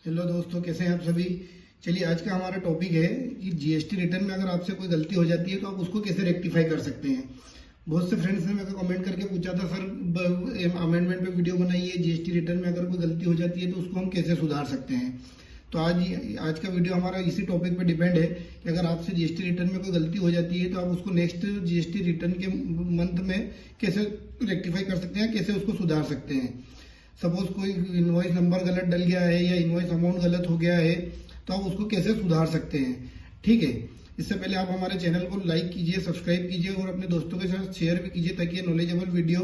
Hello दोस्तों, कैसे हैं आप सभी। चलिए, आज का हमारा टॉपिक है कि जीएसटी रिटर्न में अगर आपसे कोई गलती हो जाती है तो आप उसको कैसे रेक्टिफाई कर सकते हैं। बहुत से फ्रेंड्स ने मेरे को कमेंट करके पूछा था, सर अमेंडमेंट पे वीडियो बनाइए, जीएसटी रिटर्न में अगर कोई गलती हो जाती है तो उसको हम कैसे सुधार सकते हैं। तो आज का वीडियो हमारा इसी टॉपिक पे डिपेंड है कि अगर आपसे जीएसटी रिटर्न में कोई गलती हो जाती है तो आप उसको नेक्स्ट जीएसटी रिटर्न के मंथ में कैसे रेक्टिफाई कर सकते हैं, कैसे उसको सुधार सकते हैं। सपोज कोई इनवॉइस नंबर गलत डल गया है या इनवॉइस अमाउंट गलत हो गया है तो आप उसको कैसे सुधार सकते हैं। ठीक है, इससे पहले आप हमारे चैनल को लाइक कीजिए, सब्सक्राइब कीजिए और अपने दोस्तों के साथ शेयर भी कीजिए ताकि ये नॉलेजेबल वीडियो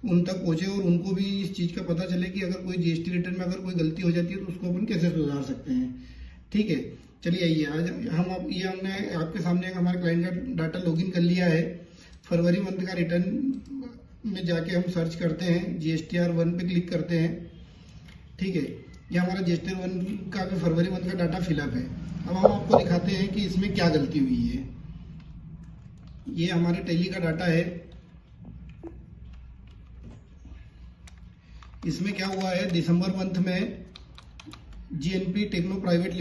उन तक पहुंचे और उनको भी इस चीज का पता चले कि अगर कोई जीएसटी रिटर्न में अगर कोई गलती हो जाती है तो उसको अपन कैसे सुधार सकते हैं। ठीक है, चलिए आइए, आज हमने आपके सामने हमारे क्लाइंट का डाटा लॉगिन कर लिया है। फरवरी मंथ का रिटर्न में जाके हम सर्च करते हैं, जीएसटीआर 1 पे क्लिक करते हैं। ठीक है, ये हमारा जीएसटीआर 1 का फरवरी मंथ का डाटा फिलअप है। अब हम आपको दिखाते हैं कि इसमें क्या गलती हुई है। ये हमारे टैली का डाटा है। इसमें क्या हुआ है, दिसंबर मंथ में जीएनपी टेक्नो प्राइवेट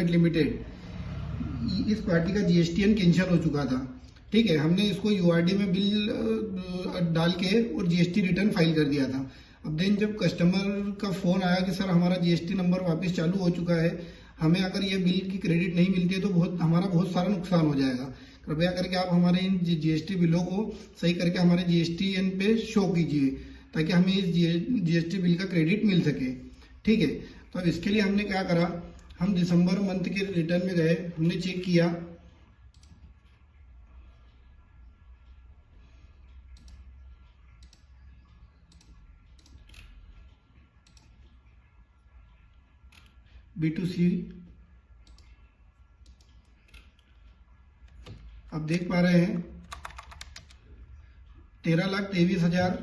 लिमिटेड इस पार्टी का जीएसटीएन कैंसिल हो चुका था। ठीक है, हमने इसको यूआरडी में बिल डाल के और जीएसटी रिटर्न फाइल कर दिया था। अब देन जब कस्टमर का फोन आया कि सर हमारा जीएसटी नंबर वापस चालू हो चुका है, हमें अगर ये बिल की क्रेडिट नहीं मिलती है तो हमारा बहुत सारा नुकसान हो जाएगा। कृपया करके आप हमारे इन जीएसटी बिलों को सही करके हमारे जीएसटीएन पे शो कीजिए ताकि हमें इस जीएसटी बिल का क्रेडिट मिल सके। ठीक है, तो अब इसके लिए हमने क्या करा, हम दिसंबर मंथ के रिटर्न में गए, हमने चेक किया। B2C आप देख पा रहे हैं 13,23,000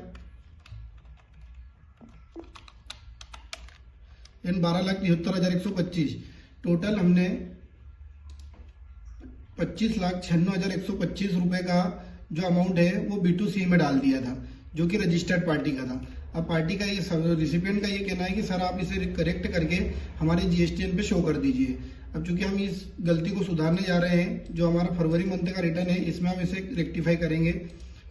यानी 12,73,125। टोटल हमने 25,96,125 रुपए का जो अमाउंट है वो B2C में डाल दिया था, जो कि रजिस्टर्ड पार्टी का था। अब पार्टी का ये रिसिपिएंट का ये कहना है कि सर आप इसे करेक्ट करके हमारे जीएसटीएन पे शो कर दीजिए। अब चूंकि हम इस गलती को सुधारने जा रहे हैं, जो हमारा फरवरी मंथ का रिटर्न है इसमें हम इसे रेक्टिफाई करेंगे।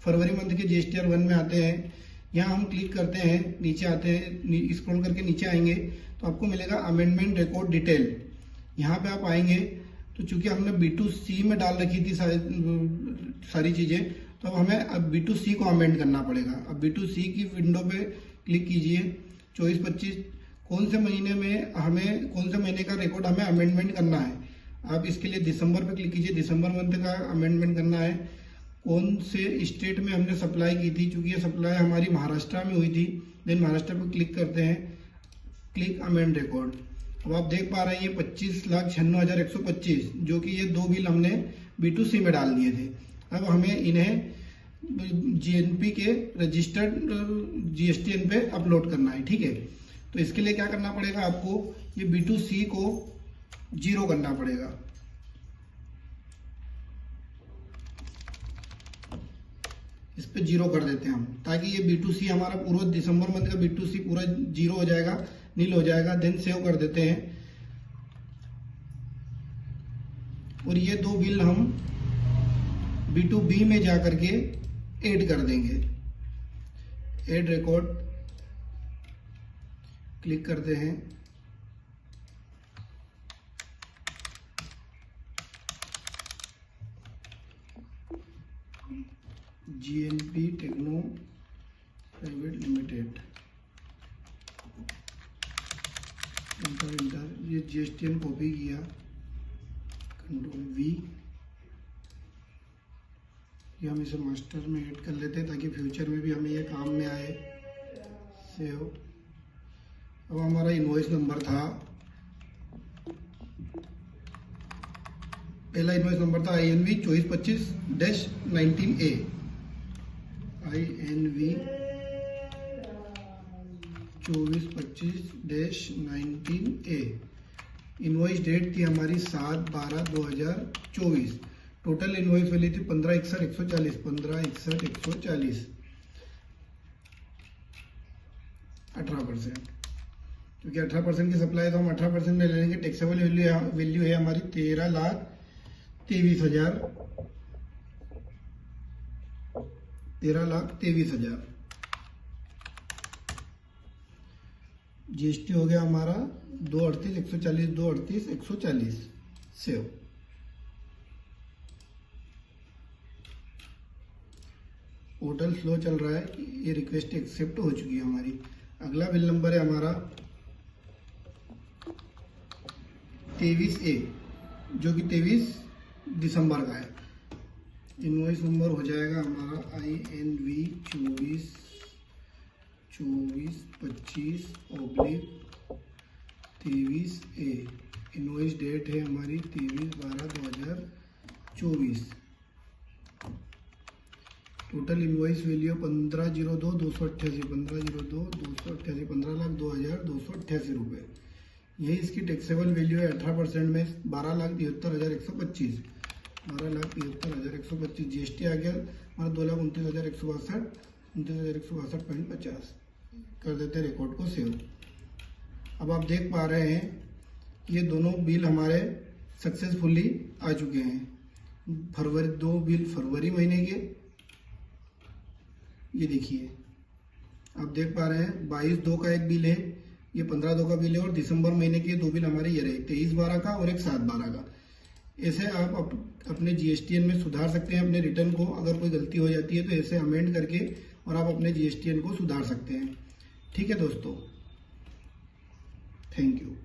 फरवरी मंथ के जीएसटीआर 1 में आते हैं, यहाँ हम क्लिक करते हैं, नीचे आते हैं, स्क्रॉल करके नीचे आएंगे तो आपको मिलेगा अमेंडमेंट रिकॉर्ड डिटेल। यहाँ पे आप आएंगे तो चूंकि हमने B2C में डाल रखी थी सारी चीजें, तो अब हमें अब B2C को अमेंड करना पड़ेगा। अब B2C की विंडो पे क्लिक कीजिए, 24-25 कौन से महीने का रिकॉर्ड हमें अमेंडमेंट करना है। आप इसके लिए दिसंबर पे क्लिक कीजिए, दिसंबर मंथ का अमेंडमेंट करना है। कौन से स्टेट में हमने सप्लाई की थी, चूंकि ये सप्लाई हमारी महाराष्ट्र में हुई थी, देन महाराष्ट्र पे क्लिक करते हैं, क्लिक अमेंड रिकॉर्ड। अब आप देख पा रहे हैं ये 25,96,125 जो कि ये दो बिल हमने B2C में डाल दिए थे। अब हमें इन्हें जीएनपी के रजिस्टर्ड जीएसटीएन पे अपलोड करना है। ठीक है, तो इसके लिए क्या करना पड़ेगा, आपको ये B2C को 0 करना पड़ेगा। इस पे 0 कर देते हैं हम, ताकि ये B2C हमारा पूरा दिसंबर मंथ का B2C पूरा 0 हो जाएगा, नील हो जाएगा। देन सेव कर देते हैं और ये दो बिल हम B2B में जाकर के ऐड कर देंगे। ऐड रिकॉर्ड क्लिक करते हैं, GNP techno private limited, enter ये जीएसटीएन कॉपी किया, Ctrl+V। ये हम इसे मास्टर में ऐड कर लेते हैं ताकि फ्यूचर में भी हमें ये काम में आए। सेव। अब हमारा इनवॉइस नंबर था, पहला इनवॉइस नंबर था INV 2425-19A, INV 2425-19A। Invoice date थी हमारी 7/12/2024। टोटल इनवॉइस वैल्यू थी 1561,140, 1561,140, 18%। क्योंकि 18% की सप्लाई है तो हम 18% में ले लेंगे। टैक्सेबल वैल्यू है हमारी 13,23,000, 13,23,000। जीएसटी हो गया हमारा 238 140, 238 140 सेव। पोर्टल स्लो चल रहा है, ये रिक्वेस्ट एक्सेप्ट हो चुकी है हमारी। अगला बिल नंबर है हमारा 23A, जो कि 23 दिसंबर का है। इनवॉइस नंबर हो जाएगा हमारा INV 24-25/23A। इनवॉइस डेट है हमारी 23/12/2024। टोटल इनवॉइस वैल्यू 15,02,288, 15,02,288, 15,02,288 रुपये। यही इसकी टैक्सेबल वैल्यू है 18% में 12,73,125, 12,73,125। जीएसटी आ गया हमारा 2,29,162, 29,162.50। कर देते हैं रिकॉर्ड को सेव। अब आप देख पा रहे हैं ये दोनों बिल हमारे सक्सेसफुली आ चुके हैं। दो बिल फरवरी महीने के, ये देखिए आप देख पा रहे हैं 22/2 का एक बिल है, ये 15/2 का बिल है, और दिसंबर महीने के दो बिल हमारे ये रहे, 23/12 का और एक 7/12 का। ऐसे आप अपने जीएसटीएन में सुधार सकते हैं अपने रिटर्न को। अगर कोई गलती हो जाती है तो ऐसे अमेंड करके और आप अपने जीएसटीएन को सुधार सकते हैं। ठीक है दोस्तों, थैंक यू।